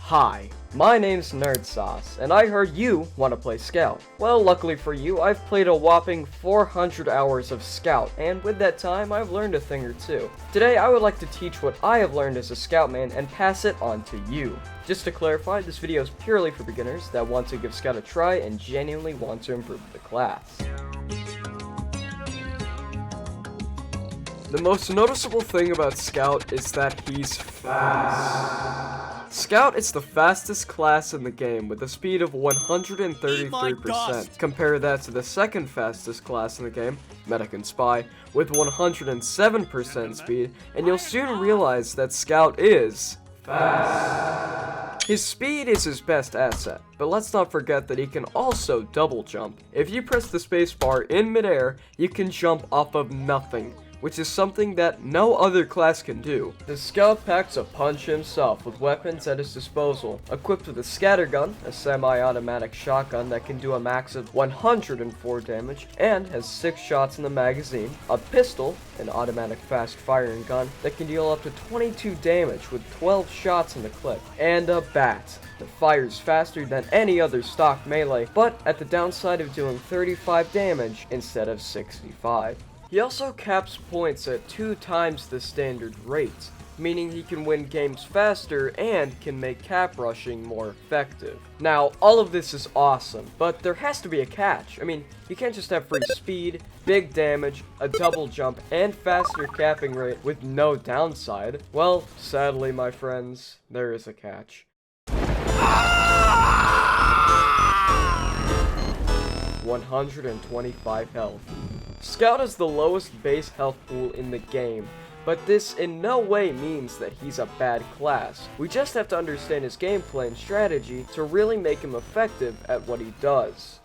Hi, my name's NerdSauce, and I heard you want to play Scout. Well, luckily for you, I've played a whopping 400 hours of Scout, and with that time, I've learned a thing or two. Today, I would like to teach what I have learned as a Scoutman and pass it on to you. Just to clarify, this video is purely for beginners that want to give Scout a try and genuinely want to improve the class. The most noticeable thing about Scout is that he's fast. Scout is the fastest class in the game with a speed of 133%. Compare that to the second fastest class in the game, Medic and Spy, with 107% speed, and you'll soon realize that Scout is fast. His speed is his best asset, but let's not forget that he can also double jump. If you press the spacebar in midair, you can jump off of nothing, which is something that no other class can do. The Scout packs a punch himself with weapons at his disposal, equipped with a scattergun, a semi-automatic shotgun that can do a max of 104 damage and has 6 shots in the magazine, a pistol, an automatic fast-firing gun that can deal up to 22 damage with 12 shots in the clip, and a bat that fires faster than any other stock melee, but at the downside of doing 35 damage instead of 65. He also caps points at 2 times the standard rate, meaning he can win games faster and can make cap rushing more effective. Now, all of this is awesome, but there has to be a catch. I mean, you can't just have free speed, big damage, a double jump, and faster capping rate with no downside. Well, sadly, my friends, there is a catch. 125 health. Scout is the lowest base health pool in the game, but this in no way means that he's a bad class. We just have to understand his gameplay and strategy to really make him effective at what he does.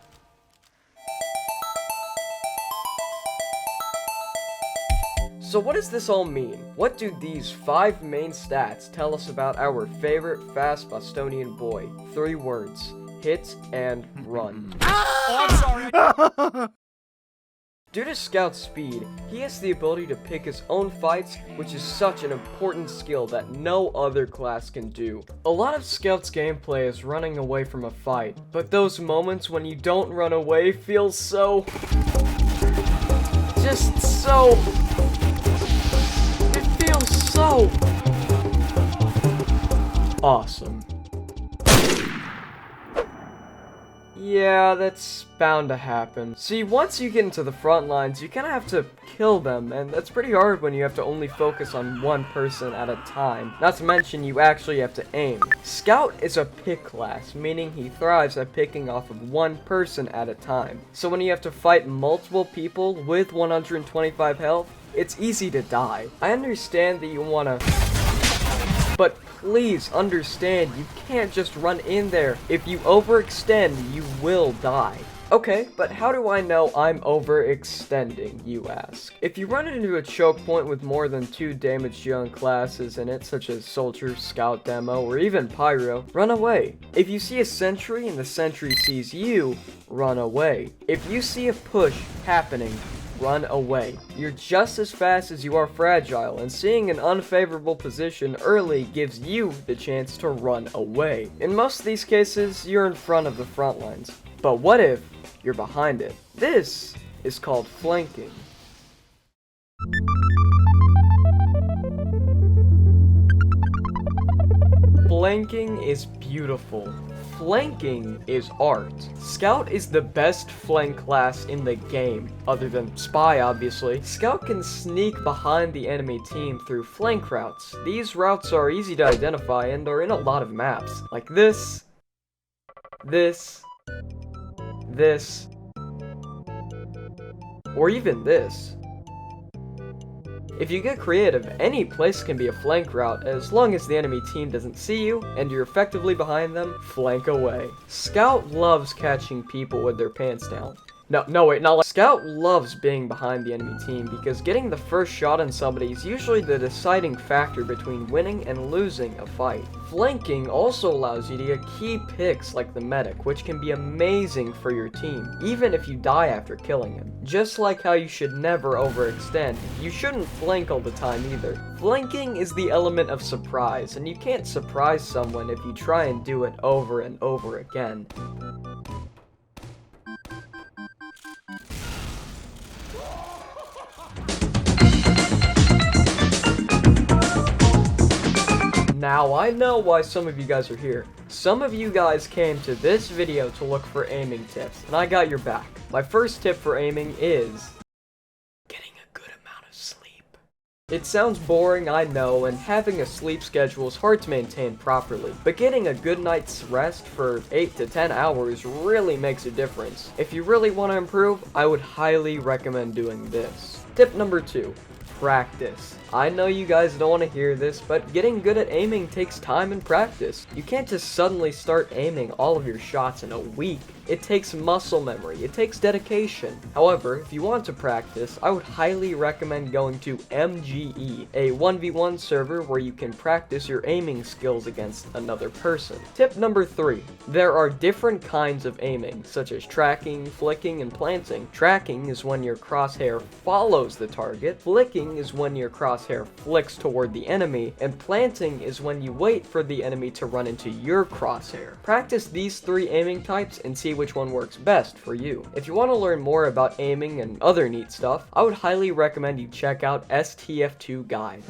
So what does this all mean? What do these 5 main stats tell us about our favorite fast Bostonian boy? 3 words: hit and run. Oh, I'm sorry. Due to Scout's speed, he has the ability to pick his own fights, which is such an important skill that no other class can do. A lot of Scout's gameplay is running away from a fight, but those moments when you don't run away feel so... just so... it feels so... awesome. Yeah, that's bound to happen. See, once you get into the front lines, you kind of have to kill them, and that's pretty hard when you have to only focus on one person at a time. Not to mention, you actually have to aim. Scout is a pick class, meaning he thrives at picking off of one person at a time. So when you have to fight multiple people with 125 health, it's easy to die. I understand that you wanna... but please understand, you can't just run in there. If you overextend, you will die. Okay, but how do I know I'm overextending, you ask? If you run into a choke point with more than 2 damage dealing classes in it, such as Soldier, Scout Demo, or even Pyro, run away. If you see a sentry and the sentry sees you, run away. If you see a push happening, run away. You're just as fast as you are fragile, and seeing an unfavorable position early gives you the chance to run away. In most of these cases, you're in front of the front lines. But what if you're behind it? This is called flanking. Flanking is beautiful. Flanking is art. Scout is the best flank class in the game, other than Spy obviously. Scout can sneak behind the enemy team through flank routes. These routes are easy to identify and are in a lot of maps, like this, or even this. If you get creative, any place can be a flank route as long as the enemy team doesn't see you and you're effectively behind them, flank away. Scout loves catching people with their pants down. No, wait, not like Scout loves being behind the enemy team because getting the first shot on somebody is usually the deciding factor between winning and losing a fight. Flanking also allows you to get key picks like the medic, which can be amazing for your team, even if you die after killing him. Just like how you should never overextend, you shouldn't flank all the time either. Flanking is the element of surprise, and you can't surprise someone if you try and do it over and over again. Now, I know why some of you guys are here. Some of you guys came to this video to look for aiming tips, and I got your back. My first tip for aiming is getting a good amount of sleep. It sounds boring, I know, and having a sleep schedule is hard to maintain properly, but getting a good night's rest for 8 to 10 hours really makes a difference. If you really want to improve, I would highly recommend doing this. Tip number 2. Practice. I know you guys don't want to hear this, but getting good at aiming takes time and practice. You can't just suddenly start aiming all of your shots in a week. It takes muscle memory, it takes dedication. However, if you want to practice, I would highly recommend going to MGE, a 1v1 server where you can practice your aiming skills against another person. Tip number 3. There are different kinds of aiming, such as tracking, flicking, and planting. Tracking is when your crosshair follows the target, flicking is when your crosshair flicks toward the enemy, and planting is when you wait for the enemy to run into your crosshair. Practice these 3 aiming types and see which one works best for you. If you want to learn more about aiming and other neat stuff, I would highly recommend you check out STF2 guides.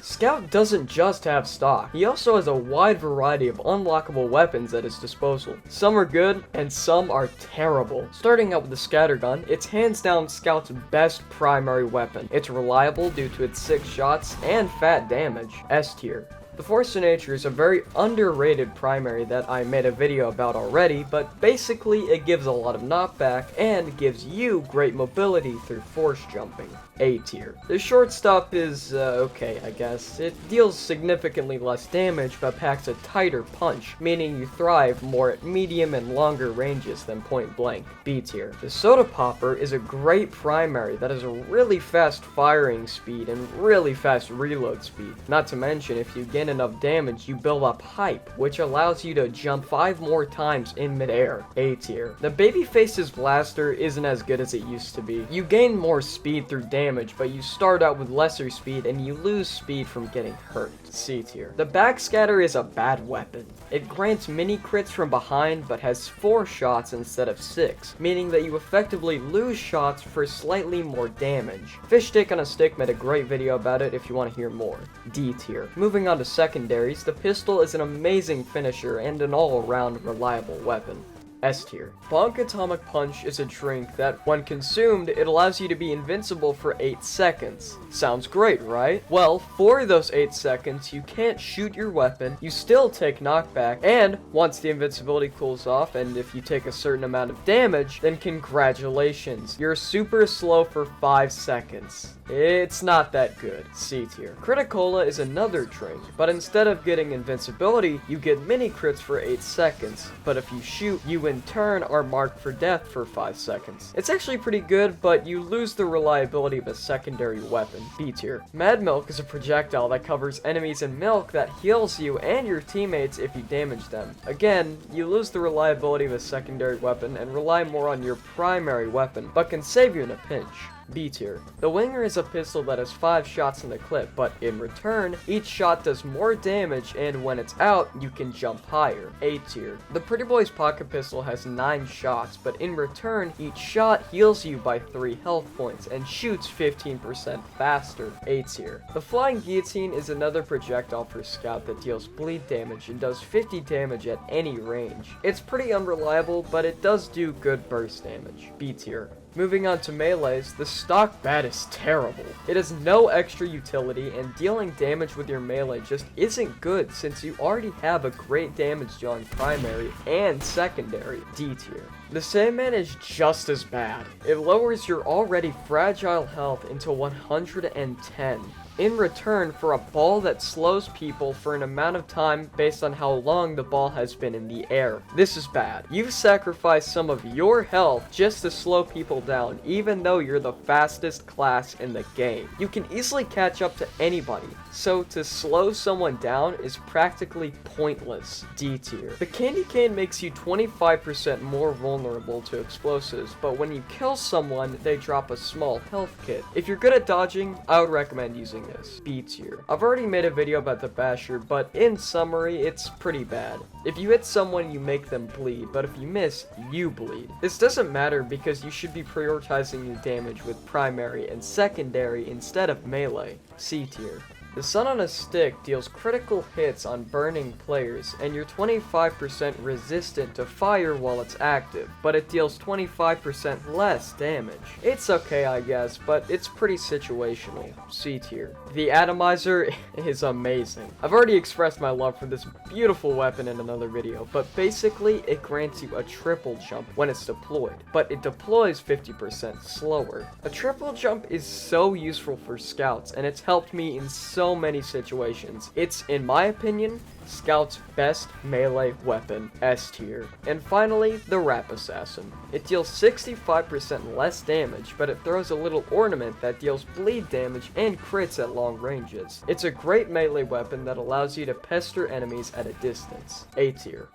Scout doesn't just have stock, he also has a wide variety of unlockable weapons at his disposal. Some are good, and some are terrible. Starting out with the scattergun, it's hands down Scout's best primary weapon. It's reliable due to its 6 shots and fat damage. S tier. The Force of Nature is a very underrated primary that I made a video about already, but basically it gives a lot of knockback and gives you great mobility through force jumping. A tier. The shortstop is, okay, I guess. It deals significantly less damage, but packs a tighter punch, meaning you thrive more at medium and longer ranges than point blank. B tier. The Soda Popper is a great primary that has a really fast firing speed and really fast reload speed. Not to mention, if you gain enough damage, you build up hype, which allows you to jump 5 more times in midair. A tier. The Babyface's blaster isn't as good as it used to be. You gain more speed through damage, but you start out with lesser speed and you lose speed from getting hurt. C tier. The Backscatter is a bad weapon. It grants mini crits from behind but has 4 shots instead of 6, meaning that you effectively lose shots for slightly more damage. Fishstick on a Stick made a great video about it if you want to hear more. D tier. Moving on to secondaries, the pistol is an amazing finisher and an all-around reliable weapon. S tier. Bonk Atomic Punch is a drink that, when consumed, it allows you to be invincible for 8 seconds. Sounds great, right? Well, for those 8 seconds, you can't shoot your weapon, you still take knockback, and once the invincibility cools off, and if you take a certain amount of damage, then congratulations, you're super slow for 5 seconds. It's not that good. C tier. Criticola is another drink, but instead of getting invincibility, you get mini crits for 8 seconds, but if you shoot, you in turn are marked for death for 5 seconds. It's actually pretty good, but you lose the reliability of a secondary weapon. B tier. Mad Milk is a projectile that covers enemies in milk that heals you and your teammates if you damage them. Again, you lose the reliability of a secondary weapon and rely more on your primary weapon, but can save you in a pinch. B tier. The Winger is a pistol that has 5 shots in the clip, but in return, each shot does more damage, and when it's out, you can jump higher. A tier. The Pretty Boy's pocket pistol has 9 shots, but in return, each shot heals you by 3 health points and shoots 15% faster. A tier. The Flying Guillotine is another projectile for Scout that deals bleed damage and does 50 damage at any range. It's pretty unreliable, but it does do good burst damage. B tier. Moving on to melees, the stock bat is terrible. It has no extra utility, and dealing damage with your melee just isn't good since you already have a great damage dealing primary and secondary. D tier. The Sandman is just as bad. It lowers your already fragile health into 110. In return for a ball that slows people for an amount of time based on how long the ball has been in the air. This is bad. You've sacrificed some of your health just to slow people down, even though you're the fastest class in the game. You can easily catch up to anybody, so to slow someone down is practically pointless. D tier. The Candy Cane makes you 25% more vulnerable to explosives, but when you kill someone, they drop a small health kit. If you're good at dodging, I would recommend using this. B tier. I've already made a video about the Basher, but in summary, it's pretty bad. If you hit someone, you make them bleed, but if you miss, you bleed. This doesn't matter because you should be prioritizing your damage with primary and secondary instead of melee. C tier. The Sun on a Stick deals critical hits on burning players, and you're 25% resistant to fire while it's active, but it deals 25% less damage. It's okay, I guess, but it's pretty situational. C tier. The Atomizer is amazing. I've already expressed my love for this beautiful weapon in another video, but basically it grants you a triple jump when it's deployed, but it deploys 50% slower. A triple jump is so useful for scouts, and it's helped me in so many situations. It's, in my opinion, Scout's best melee weapon, S tier. And finally, the Rap Assassin. It deals 65% less damage, but it throws a little ornament that deals bleed damage and crits at long ranges. It's a great melee weapon that allows you to pester enemies at a distance. A tier.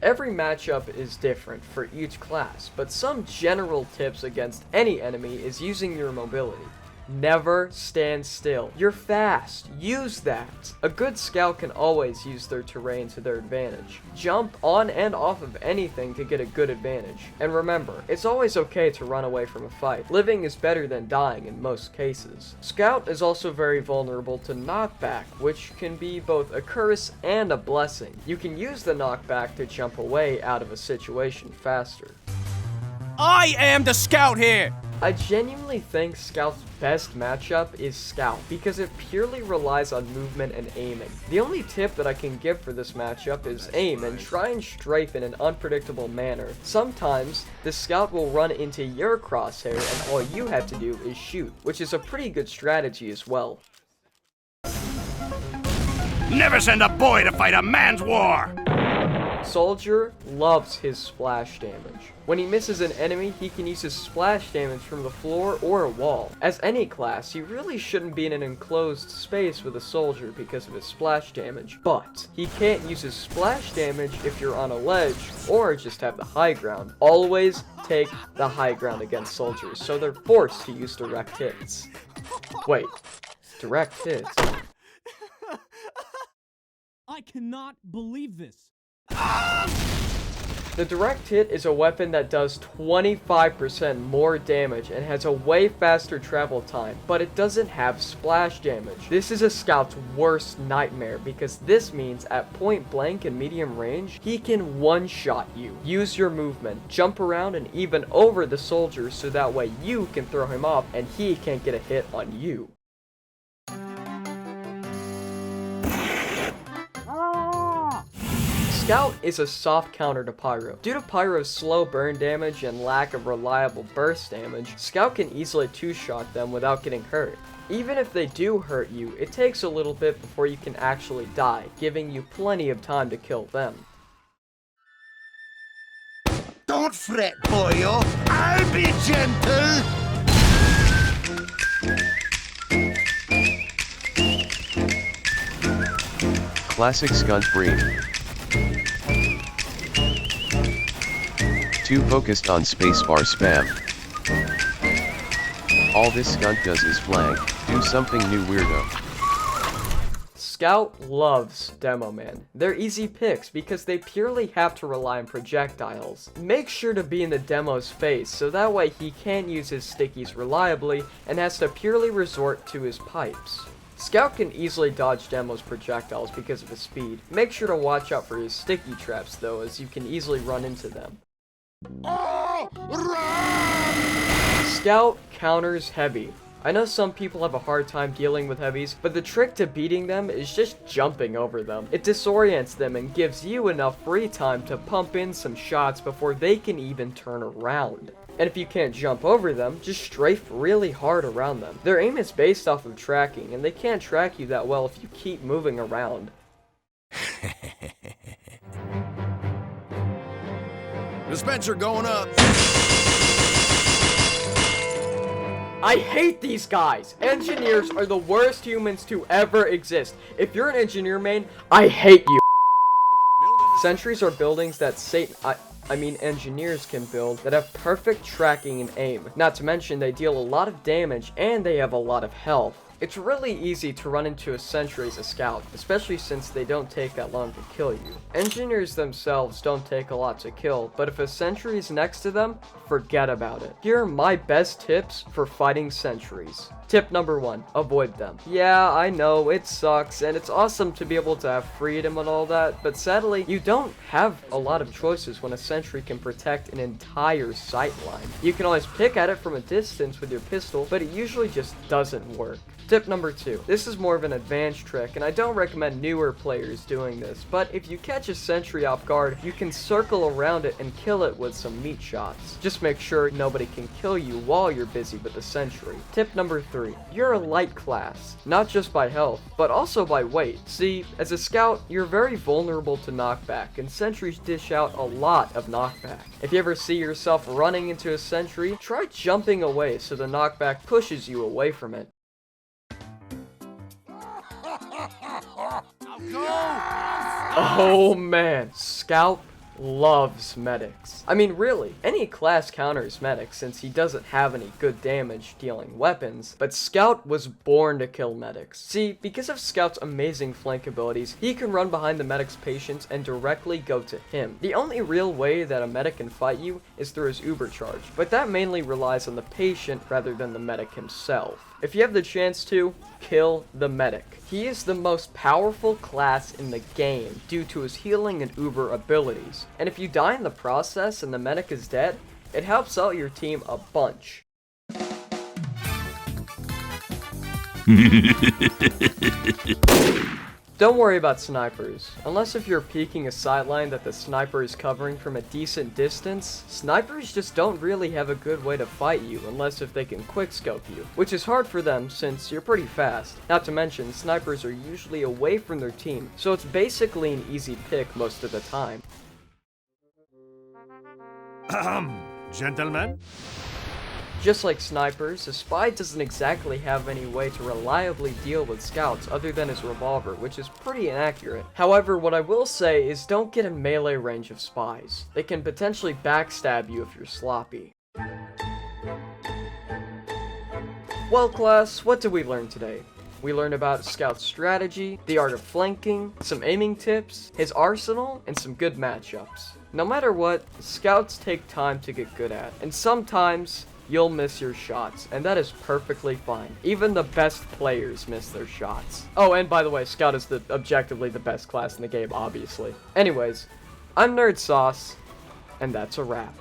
Every matchup is different for each class, but some general tips against any enemy is using your mobility. Never stand still. You're fast. Use that. A good scout can always use their terrain to their advantage. Jump on and off of anything to get a good advantage. And remember, it's always okay to run away from a fight. Living is better than dying in most cases. Scout is also very vulnerable to knockback, which can be both a curse and a blessing. You can use the knockback to jump away out of a situation faster. I am the scout here! I genuinely think Scout's best matchup is Scout, because it purely relies on movement and aiming. The only tip that I can give for this matchup is aim and try and strafe in an unpredictable manner. Sometimes, the Scout will run into your crosshair and all you have to do is shoot, which is a pretty good strategy as well. Never send a boy to fight a man's war! Soldier loves his splash damage. When he misses an enemy, he can use his splash damage from the floor or a wall. As any class, you really shouldn't be in an enclosed space with a soldier because of his splash damage, but he can't use his splash damage if you're on a ledge or just have the high ground. Always take the high ground against soldiers, so they're forced to use direct hits. Wait, direct hits? I cannot believe this. The direct hit is a weapon that does 25% more damage and has a way faster travel time, but it doesn't have splash damage. This is a scout's worst nightmare because this means at point blank and medium range, he can one-shot you. Use your movement, jump around and even over the soldier so that way you can throw him off and he can't get a hit on you. Scout is a soft counter to Pyro. Due to Pyro's slow burn damage and lack of reliable burst damage, Scout can easily two-shot them without getting hurt. Even if they do hurt you, it takes a little bit before you can actually die, giving you plenty of time to kill them. Don't fret, boyo. I'll be gentle. Classic Skunt Breed. Too focused on spacebar spam. All this Skunt does is flank, do something new weirdo. Scout loves Demo Man. They're easy picks because they purely have to rely on projectiles. Make sure to be in the Demo's face so that way he can't use his stickies reliably and has to purely resort to his pipes. Scout can easily dodge Demo's projectiles because of his speed. Make sure to watch out for his sticky traps though, as you can easily run into them. Oh, run! Scout counters heavy. I know some people have a hard time dealing with heavies, but the trick to beating them is just jumping over them. It disorients them and gives you enough free time to pump in some shots before they can even turn around. And if you can't jump over them, just strafe really hard around them. Their aim is based off of tracking, and they can't track you that well if you keep moving around. Dispenser going up. I hate these guys! Engineers are the worst humans to ever exist. If you're an engineer main, I hate you. Sentries are buildings that engineers can build that have perfect tracking and aim. Not to mention they deal a lot of damage and they have a lot of health. It's really easy to run into a sentry as a scout, especially since they don't take that long to kill you. Engineers themselves don't take a lot to kill, but if a sentry is next to them, forget about it. Here are my best tips for fighting sentries. Tip number 1, avoid them. Yeah, I know, it sucks, and it's awesome to be able to have freedom and all that, but sadly, you don't have a lot of choices when a sentry can protect an entire sight line. You can always pick at it from a distance with your pistol, but it usually just doesn't work. Tip number 2. This is more of an advanced trick, and I don't recommend newer players doing this, but if you catch a sentry off guard, you can circle around it and kill it with some meat shots. Just make sure nobody can kill you while you're busy with the sentry. Tip number 3. You're a light class, not just by health, but also by weight. See, as a scout, you're very vulnerable to knockback, and sentries dish out a lot of knockback. If you ever see yourself running into a sentry, try jumping away so the knockback pushes you away from it. Oh man, Scout loves medics. I mean, really, any class counters medics since he doesn't have any good damage dealing weapons, but Scout was born to kill medics. See, because of Scout's amazing flank abilities, he can run behind the medic's patients and directly go to him. The only real way that a medic can fight you is through his uber charge, but that mainly relies on the patient rather than the medic himself. If you have the chance to, kill the medic. He is the most powerful class in the game due to his healing and uber abilities. And if you die in the process and the medic is dead, it helps out your team a bunch. Don't worry about snipers. Unless if you're peeking a sideline that the sniper is covering from a decent distance, snipers just don't really have a good way to fight you unless if they can quickscope you, which is hard for them since you're pretty fast. Not to mention, snipers are usually away from their team, so it's basically an easy pick most of the time. Gentlemen? Just like snipers, a spy doesn't exactly have any way to reliably deal with scouts other than his revolver, which is pretty inaccurate. However, what I will say is don't get in melee range of spies. They can potentially backstab you if you're sloppy. Well class, what did we learn today? We learned about Scout's strategy, the art of flanking, some aiming tips, his arsenal, and some good matchups. No matter what, Scouts take time to get good at, and sometimes you'll miss your shots, and that is perfectly fine. Even the best players miss their shots. Oh, and by the way, Scout is objectively the best class in the game, obviously. Anyways, I'm Nerd Sauce, and that's a wrap.